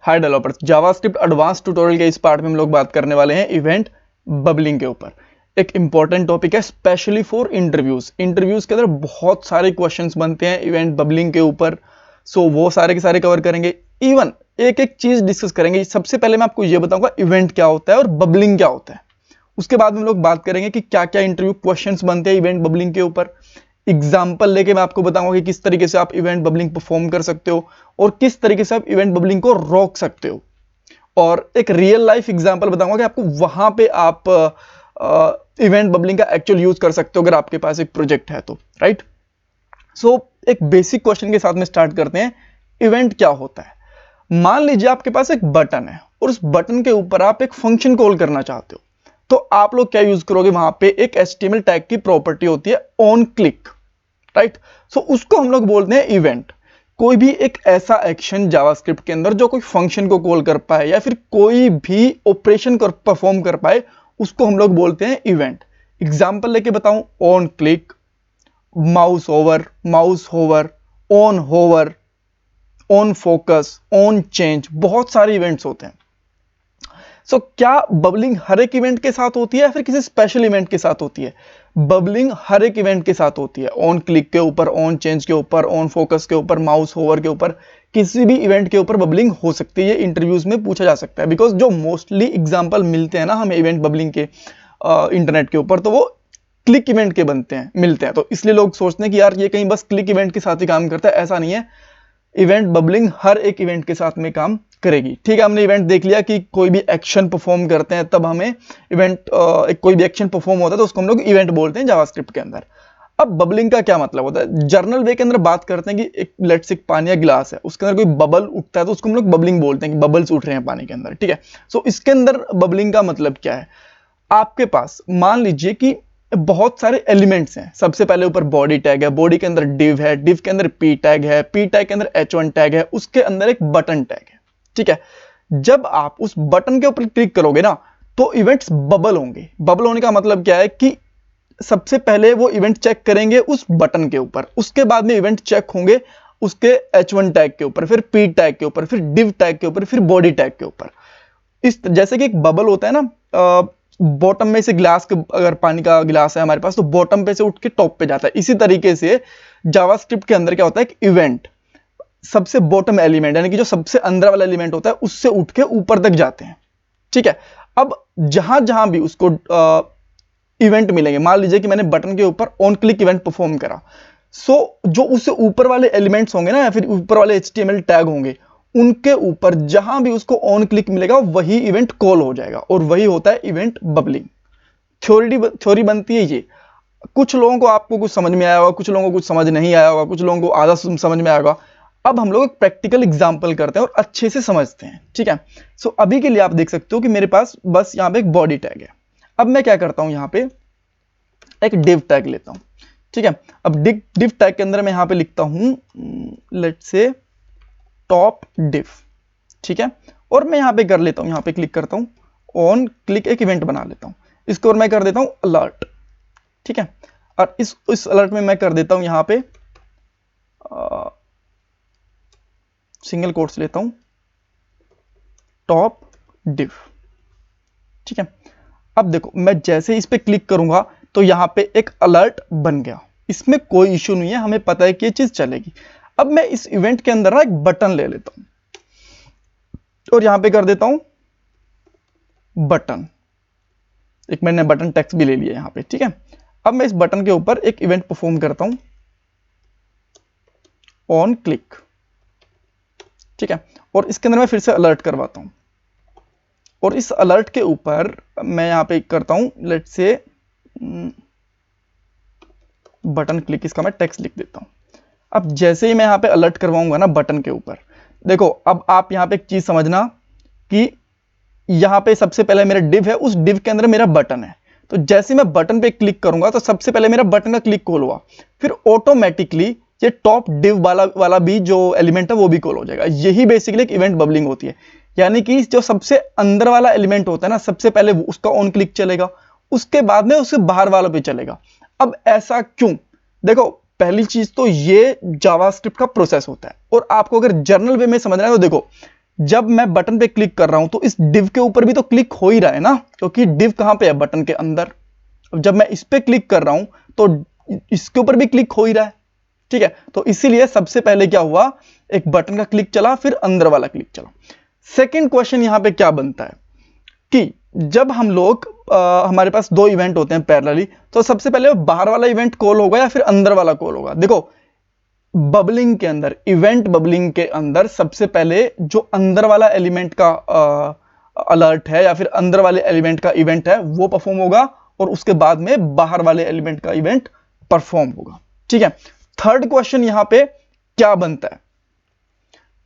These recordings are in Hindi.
हाय डेवलपर्स, जावास्क्रिप्ट एडवांस ट्यूटोरियल के इस पार्ट में हम लोग बात करने वाले हैं इवेंट बबलिंग के ऊपर। एक इंपॉर्टेंट टॉपिक है स्पेशली फॉर इंटरव्यूज के अंदर बहुत सारे क्वेश्चंस बनते हैं इवेंट बबलिंग के ऊपर। सो वो सारे के सारे कवर करेंगे, इवन एक एक चीज डिस्कस करेंगे। सबसे पहले मैं आपको ये बताऊंगा इवेंट क्या होता है और बबलिंग क्या होता है। उसके बाद हम लोग बात करेंगे कि क्या क्या इंटरव्यू क्वेश्चंस बनते हैं इवेंट बबलिंग के ऊपर। एग्जाम्पल लेके मैं आपको बताऊंगा कि किस तरीके से आप इवेंट बबलिंग परफॉर्म कर सकते हो और किस तरीके से आप इवेंट बबलिंग को रोक सकते हो। और एक रियल लाइफ एग्जांपल बताऊंगा कि आपको वहां पे आप इवेंट बबलिंग का एक्चुअल यूज कर सकते हो अगर आपके पास एक प्रोजेक्ट है तो, राइट। सो एक बेसिक क्वेश्चन के साथ में स्टार्ट करते हैं। इवेंट क्या होता है? मान लीजिए आपके पास एक बटन है और उस बटन के ऊपर आप एक फंक्शन कॉल करना चाहते हो, तो आप लोग क्या यूज करोगे? वहां पे एक HTML टैग की प्रॉपर्टी होती है ऑन क्लिक, राइट। सो उसको हम लोग बोलते हैं इवेंट। कोई भी एक ऐसा एक्शन जावास्क्रिप्ट के अंदर जो कोई फंक्शन को कॉल कर पाए या फिर कोई भी ऑपरेशन को परफॉर्म कर पाए, उसको हम लोग बोलते हैं इवेंट। एग्जांपल लेके बताऊं, on click, mouse hover, on focus, on change, बहुत सारे इवेंट्स होते हैं। सो क्या बबलिंग हर एक इवेंट के साथ होती है या फिर किसी स्पेशल इवेंट के साथ होती है? बबलिंग हर एक इवेंट के साथ होती है। ऑन क्लिक के ऊपर, ऑन चेंज के ऊपर, ऑन फोकस के ऊपर, माउस होवर के ऊपर, किसी भी इवेंट के ऊपर बबलिंग हो सकती है। ये इंटरव्यूज में पूछा जा सकता है बिकॉज जो मोस्टली एग्जांपल मिलते हैं ना हमें इवेंट बबलिंग के इंटरनेट के ऊपर, तो वो क्लिक इवेंट के मिलते हैं। तो इसलिए लोग सोचते हैं कि यार ये कहीं बस क्लिक इवेंट के साथ ही काम करता है। ऐसा नहीं है, इवेंट बबलिंग हर एक इवेंट के साथ में काम करेगी। ठीक है, हमने इवेंट देख लिया कि कोई भी एक्शन परफॉर्म करते हैं तब हमें इवेंट, कोई भी एक्शन परफॉर्म होता है तो उसको हम लोग इवेंट बोलते हैं जावास्क्रिप्ट के अंदर। अब बबलिंग का क्या मतलब होता है? जर्नल वे के अंदर बात करते हैं कि एक लेट्स एक पानी या गिलास है, उसके अंदर कोई बबल उठता है तो उसको हम लोग बबलिंग बोलते हैं कि बबल्स उठ रहे हैं पानी के अंदर। ठीक है, सो इसके अंदर बबलिंग का मतलब क्या है? आपके पास मान लीजिए कि बहुत सारे एलिमेंट्स हैं। सबसे पहले ऊपर बॉडी टैग है, बॉडी के अंदर डिव है, डिव के अंदर पी टैग है, पी टैग के अंदर H1 टैग है, उसके अंदर एक बटन टैग है। ठीक है, जब आप उस बटन के ऊपर क्लिक करोगे ना तो इवेंट्स बबल होंगे। बबल होने का मतलब क्या है कि सबसे पहले वो इवेंट चेक करेंगे उस बटन के ऊपर, उसके बाद में इवेंट चेक होंगे उसके H1 टैग के ऊपर, फिर पी टैग के ऊपर, फिर डिव टैग के ऊपर, फिर बॉडी टैग के ऊपर। इस जैसे कि एक बबल होता है ना, बॉटम में से गिलास के, अगर पानी का गिलास है हमारे पास तो बॉटम पे से उठ के टॉप पे जाता है। इसी तरीके से जावास्क्रिप्ट के अंदर क्या होता है, एक इवेंट सबसे बॉटम एलिमेंट यानी कि जो सबसे अंदर वाला एलिमेंट होता है उससे उठ के ऊपर तक जाते हैं। ठीक है, अब जहां जहां भी उसको इवेंट मिलेंगे, मान लीजिए कि मैंने बटन के ऊपर ऑन क्लिक इवेंट परफॉर्म करा, सो जो उससे ऊपर वाले एलिमेंट्स होंगे ना या फिर ऊपर वाले HTML टैग होंगे, उनके ऊपर जहां भी उसको ऑन क्लिक मिलेगा वही इवेंट कॉल हो जाएगा और वही होता है इवेंट बबलिंग। थ्योरी बनती है ये। कुछ लोगों को आपको कुछ समझ में आया होगा, कुछ लोगों को कुछ समझ नहीं आया होगा, कुछ लोगों को आधा समझ में आया होगा। अब हम लोग एक प्रैक्टिकल एग्जांपल करते हैं और अच्छे से समझते हैं। ठीक है, सो अभी के लिए आप देख सकते हो कि मेरे पास बस यहाँ पे एक बॉडी टैग है। अब मैं क्या करता हूं, यहाँ पे एक डिव टैग लेता हूं। ठीक है, अब डिव टैग के अंदर मैं यहाँ पे लिखता हूं लेट्स से टॉप डिव। ठीक है, और मैं यहाँ पे कर लेता हूँ, यहाँ पे क्लिक करता हूँ, ऑन क्लिक एक इवेंट बना लेता हूँ, इसको और मैं कर देता हूँ अलर्ट। ठीक है, और इस अलर्ट में मैं कर देता हूँ यहाँ पे सिंगल कोट्स लेता हूँ टॉप डिव। ठीक है, अब देखो मैं जैसे इस पे क्लिक करूंगा तो यहाँ पे एक अलर्ट बन गया, इसमें कोई इश्यू नहीं है, हमें पता है कि ये चीज चलेगी। अब मैं इस इवेंट के अंदर ना एक बटन ले लेता हूं और यहां पे कर देता हूं बटन, एक मैंने बटन टेक्स्ट भी ले लिया यहां पे। ठीक है, अब मैं इस बटन के ऊपर एक इवेंट परफॉर्म करता हूं ऑन क्लिक। ठीक है, और इसके अंदर मैं फिर से अलर्ट करवाता हूं और इस अलर्ट के ऊपर मैं यहां पे करता हूं लेट्स से बटन क्लिक, इसका मैं टेक्स्ट लिख देता हूं। अब जैसे ही मैं यहां पे अलर्ट करवाऊंगा ना बटन के ऊपर, देखो अब आप यहां पे एक चीज समझना कि यहां पे सबसे पहले मेरा डिव है, उस डिव के अंदर मेरा बटन है, तो जैसे मैं बटन पे क्लिक करूंगा तो सबसे पहले मेरा बटन का क्लिक कॉल हुआ, फिर ऑटोमेटिकली ये टॉप डिव वाला भी जो एलिमेंट है वो भी कॉल हो जाएगा। यही बेसिकली एक इवेंट बबलिंग होती है, यानी कि जो सबसे अंदर वाला एलिमेंट होता है ना, सबसे पहले उसका ऑन क्लिक चलेगा, उसके बाद में उसके बाहर वाला पे चलेगा। अब ऐसा क्यों? देखो पहली चीज तो ये जावास्क्रिप्ट का प्रोसेस होता है और आपको अगर जर्नल वे में समझना है तो देखो जब मैं बटन पे क्लिक कर रहा हूं तो इस div के ऊपर भी तो क्लिक हो ही रहा है ना, क्योंकि div कहां पे है, बटन के अंदर। अब जब मैं इस पे क्लिक कर रहा हूं तो इसके ऊपर भी क्लिक हो ही रहा है, ठीक है। तो इसीलिए सबसे पहले क्या हुआ, एक बटन का क्लिक चला, फिर अंदर वाला क्लिक चला। सेकंड क्वेश्चन यहां पे क्या बनता है कि जब हम लोग हमारे पास दो इवेंट होते हैं पैरेलली, तो सबसे पहले बाहर वाला इवेंट कॉल होगा या फिर अंदर वाला कॉल होगा। देखो बबलिंग के अंदर, इवेंट बबलिंग के अंदर सबसे पहले जो अंदर वाला एलिमेंट का अलर्ट है या फिर अंदर वाले एलिमेंट का इवेंट है वो परफॉर्म होगा, और उसके बाद में बाहर वाले एलिमेंट का इवेंट परफॉर्म होगा, ठीक है। थर्ड क्वेश्चन यहां पे क्या बनता है,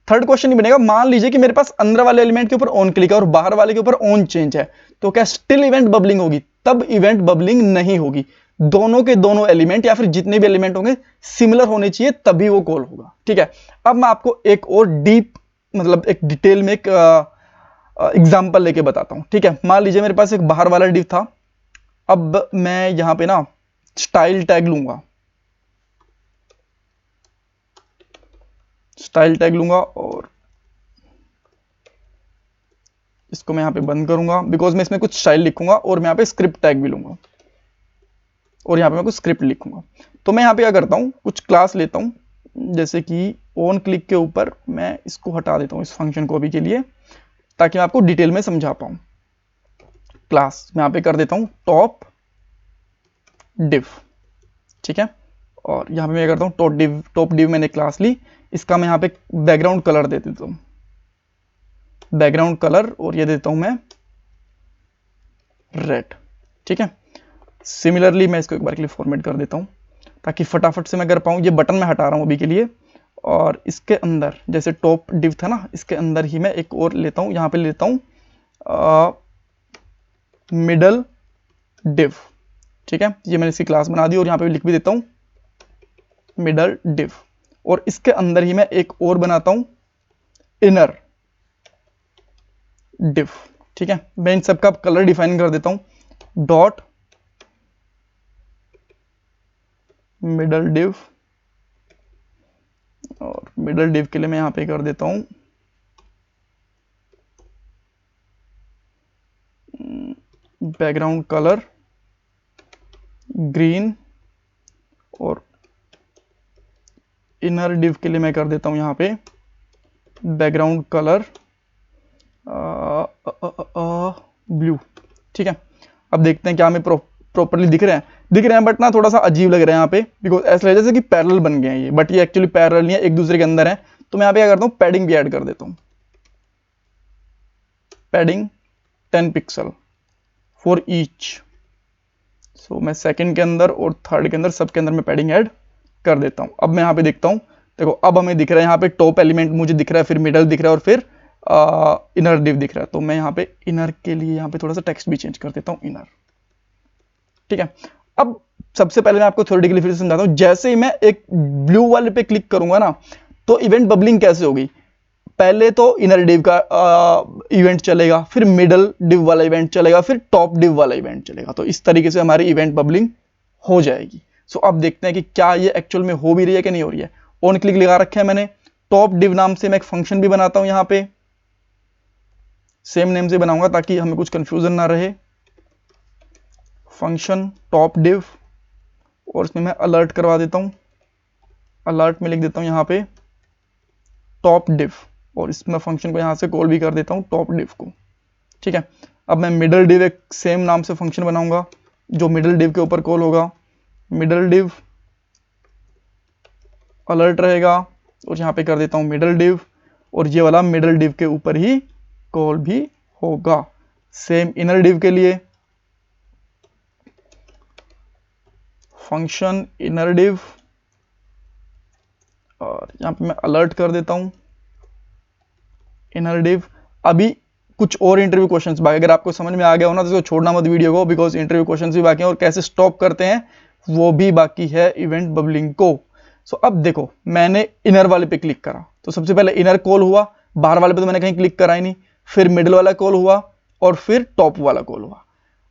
थर्ड क्वेश्चन ये बनेगा, मान लीजिए कि मेरे पास अंदर वाले एलिमेंट के ऊपर ऑन क्लिक है और बाहर वाले के ऊपर ऑन चेंज है, तो क्या स्टिल इवेंट बबलिंग होगी? तब इवेंट बबलिंग नहीं होगी। दोनों के दोनों एलिमेंट या फिर जितने भी एलिमेंट होंगे सिमिलर होने चाहिए, तभी वो कॉल होगा, ठीक है। अब मैं आपको एक और डीप, मतलब एक डिटेल में एक एग्जांपल लेके बताता हूं, ठीक है। मान लीजिए मेरे पास एक बाहर वाला div था, अब मैं यहां पे ना स्टाइल टैग लूंगा, स्टाइल टैग लूंगा और इसको मैं यहां पे बंद करूंगा, बिकॉज मैं इसमें कुछ स्टाइल लिखूंगा, और मैं यहां पे स्क्रिप्ट टैग भी लूंगा और यहां पे मैं कुछ स्क्रिप्ट लिखूंगा। तो मैं यहां पे क्या करता हूं, कुछ क्लास लेता हूं, जैसे कि ऑन क्लिक के ऊपर मैं इसको हटा देता हूं, इस फंक्शन को अभी के लिए, ताकि मैं आपको डिटेल में समझा पाऊं। क्लास मैं यहां पे कर देता हूं टॉप डिव, ठीक है। और यहां पे मैं करता हूं टॉप डिव मैंने क्लास ली, इसका मैं यहां पे बैकग्राउंड कलर दे देता हूं, बैकग्राउंड कलर, और ये देता हूं मैं रेड, ठीक है। सिमिलरली मैं इसको एक बार के लिए फॉर्मेट कर देता हूं ताकि फटाफट से मैं कर पाऊं। ये बटन मैं हटा रहा हूं अभी के लिए, और इसके अंदर जैसे टॉप डिव था ना, इसके अंदर ही मैं एक और लेता हूं, यहां पे लेता हूं मिडल डिव, ठीक है। ये मैंने इसकी क्लास बना दी और यहां पे लिख भी देता हूं मिडल डिव, और इसके अंदर ही मैं एक और बनाता हूं इनर डिव, ठीक है। मैं इन सबका कलर डिफाइन कर देता हूं, डॉट मिडल डिव, और मिडल डिव के लिए मैं यहां पे कर देता हूं बैकग्राउंड कलर ग्रीन, और इनर डिव के लिए मैं कर देता हूं यहां पे बैकग्राउंड कलर ब्लू, ठीक है। अब देखते हैं क्या हमें प्रॉपर्ली दिख रहे हैं, बट ना थोड़ा सा अजीब लग रहा है यहाँ पे, बिकॉज ऐसा लग जैसे कि पैरेलल बन गए हैं ये, बट ये एक्चुअली पैरेलल नहीं है, एक दूसरे के अंदर है। तो मैं यहाँ पे क्या करता हूँ, पैडिंग भी ऐड कर देता हूँ, पैडिंग 10 पिक्सल फॉर ईच। सो मैं सेकंड के अंदर और थर्ड के अंदर सबके अंदर मैं पैडिंग ऐड कर देता हूँ। अब मैं यहाँ पे देखता हूँ, देखो अब हमें दिख रहा है यहाँ पे टॉप एलिमेंट मुझे दिख रहा है, फिर मिडल दिख रहा है, और फिर इनर डिव दिख रहा है। तो मैं यहाँ पे इनर के लिए यहाँ पे थोड़ा सा टेक्स्ट भी चेंज कर देता हूँ, इनर, ठीक है। अब सबसे पहले मैं आपको थ्योरेटिकली फिर से समझाता हूँ। जैसे ही मैं एक ब्लू वाले पे क्लिक करूंगा ना, तो इवेंट बबलिंग कैसे होगी, पहले तो इनर डिव का इवेंट चलेगा, फिर मिडल डिव वाला इवेंट चलेगा, फिर टॉप डिव वाला इवेंट चलेगा। तो इस तरीके से हमारी इवेंट बबलिंग हो जाएगी। सो अब देखते हैं कि क्या ये एक्चुअल में हो भी रही है कि नहीं हो रही है। ऑन क्लिक लगा रखे है मैंने, टॉप डिव नाम से मैं एक फंक्शन भी बनाता हूं, यहां पे सेम नेम से बनाऊंगा ताकि हमें कुछ कंफ्यूजन ना रहे। फंक्शन टॉप डिव, और इसमें मैं अलर्ट करवा देता हूं, अलर्ट में लिख देता हूं यहां पे टॉप डिव, और इसमें फंक्शन को यहां से कॉल भी कर देता हूं टॉप डिव को, ठीक है। अब मैं मिडल डिव एक सेम नाम से फंक्शन बनाऊंगा जो मिडल डिव के ऊपर कॉल होगा, मिडल डिव अलर्ट रहेगा, और यहां पे कर देता हूं मिडल डिव, और ये वाला मिडल डिव के ऊपर ही कॉल भी होगा। सेम इनर डिव के लिए फंक्शन इनर डिव, और यहां पे मैं अलर्ट कर देता हूं इनर डिव। अभी कुछ और इंटरव्यू क्वेश्चंस बाकी, अगर आपको समझ में आ गया हो ना तो इसको छोड़ना मत वीडियो को, बिकॉज इंटरव्यू क्वेश्चंस भी बाकी हैं और कैसे स्टॉप करते हैं वो भी बाकी है इवेंट बबलिंग को। सो अब देखो मैंने इनर वाले पे क्लिक करा, तो सबसे पहले इनर कॉल हुआ, बाहर वाले पे तो मैंने कहीं क्लिक करा ही नहीं, फिर मिडिल वाला कॉल हुआ, और फिर टॉप वाला कॉल हुआ।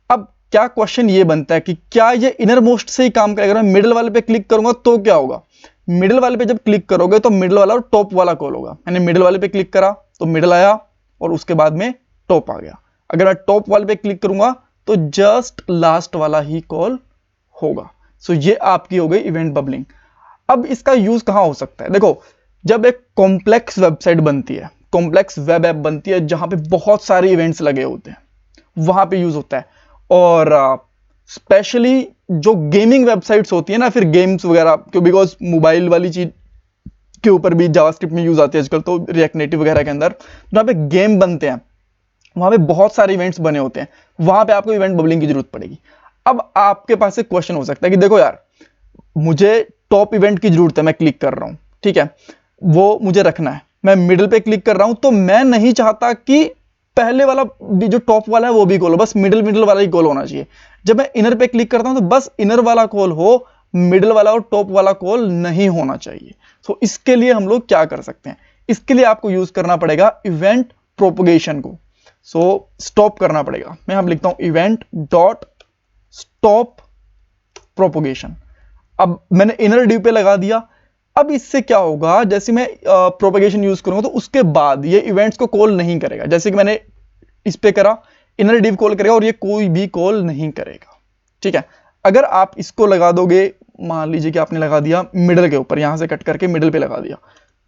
अब क्या क्वेश्चन ये बनता है कि क्या ये इनर मोस्ट से ही काम करेगा? अगर मैं मिडिल वाले पे क्लिक करूंगा तो क्या होगा, मिडिल वाले पे जब क्लिक करोगे तो मिडिल वाला और टॉप वाला कॉल होगा। मैंने मिडिल वाले पे क्लिक करा तो मिडल आया और उसके बाद में टॉप आ गया। अगर मैं टॉप वाले पे क्लिक करूंगा तो जस्ट लास्ट वाला ही कॉल होगा। सो ये आपकी हो गई इवेंट बबलिंग। अब इसका यूज कहां हो सकता है? देखो, जब एक कॉम्प्लेक्स वेबसाइट बनती है, कॉम्प्लेक्स वेब ऐप बनती है जहां पे बहुत सारे इवेंट्स लगे होते हैं, वहां पे यूज होता है। और स्पेशली जो गेमिंग वेबसाइट्स होती है ना, फिर गेम्स वगैरह, क्यों, बिकॉज मोबाइल वाली चीज के ऊपर भी जावास्क्रिप्ट में यूज आती है आजकल, तो रिएक्ट नेटिव वगैरह के अंदर जहां पे गेम बनते हैं वहां पे बहुत सारे इवेंट्स बने होते हैं, वहां पे आपको इवेंट बबलिंग की जरूरत पड़ेगी। अब आपके पास एक क्वेश्चन हो सकता है कि देखो यार, मुझे टॉप इवेंट की जरूरत है, मैं क्लिक कर रहा हूं, ठीक है, वो मुझे रखना है, मैं मिडिल पे क्लिक कर रहा हूं, तो मैं नहीं चाहता कि पहले वाला भी जो टॉप वाला है वो भी कॉल हो, बस मिडिल मिडिल वाला ही कॉल होना चाहिए। जब मैं इनर पे क्लिक करता हूं तो बस इनर वाला कॉल हो, मिडिल वाला और टॉप वाला कॉल नहीं होना चाहिए। सो इसके लिए हम लोग क्या कर सकते हैं? इसके लिए आपको यूज करना पड़ेगा इवेंट प्रोपोगेशन को। सो स्टॉप करना पड़ेगा। मैं यहां लिखता हूं इवेंट डॉट स्टॉप प्रोपोगेशन। अब मैंने इनर डिव पे लगा दिया। अब इससे क्या होगा, जैसे मैं प्रोपेगेशन यूज करूंगा तो उसके बाद ये इवेंट्स को कॉल नहीं करेगा। जैसे कि मैंने इस पे करा, इनर डिव कॉल करेगा और ये कोई भी कॉल नहीं करेगा, ठीक है। अगर आप इसको लगा दोगे, मान लीजिए कि आपने लगा दिया मिडल के ऊपर, यहां से कट करके मिडल पे लगा दिया,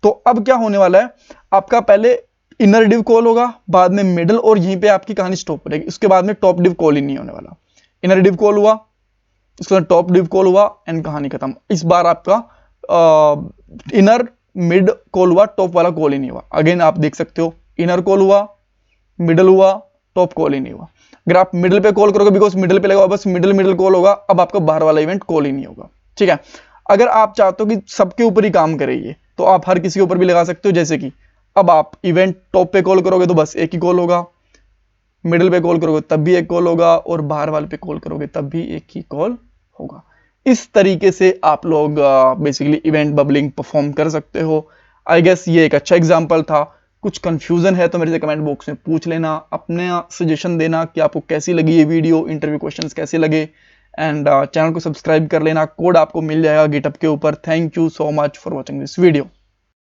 तो अब क्या होने वाला है, आपका पहले इनर डिव कॉल होगा, बाद में मिडल, और यहीं पे आपकी कहानी स्टॉप रहेगी। उसके बाद में टॉप डिव कॉल ही नहीं होने वाला। इनर डिव कॉल हुआ, उसके बाद टॉप डिव कॉल हुआ, एंड कहानी खत्म। इस बार आपका इनर मिड कॉल हुआ, टॉप वाला कॉल ही नहीं हुआ। अगेन आप देख सकते हो, इनर कॉल हुआ, मिडल हुआ, टॉप कॉल ही नहीं हुआ। अगर आप मिडल पे कॉल करोगे, बिकॉज मिडल पे लगा बस मिडल मिडल कॉल होगा, अब आपका बाहर वाला इवेंट कॉल ही नहीं होगा, ठीक है। अगर आप चाहते हो कि सबके ऊपर ही काम करे ये, तो आप हर किसी के ऊपर भी लगा सकते हो। जैसे कि अब आप इवेंट टॉप पे कॉल करोगे तो बस एक ही कॉल होगा, मिडिल पे कॉल करोगे तब भी एक कॉल होगा, और बाहर वाले पे कॉल करोगे तब भी एक ही कॉल होगा। इस तरीके से आप लोग बेसिकली इवेंट बबलिंग परफॉर्म कर सकते हो। आई गेस ये एक अच्छा एग्जांपल था। कुछ कंफ्यूजन है तो मेरे से कमेंट बॉक्स में पूछ लेना, अपने सजेशन देना कि आपको कैसी लगी ये वीडियो, इंटरव्यू क्वेश्चंस कैसे लगे, एंड चैनल को सब्सक्राइब कर लेना। कोड आपको मिल जाएगा गिटहब के ऊपर। Thank you so much for watching this video.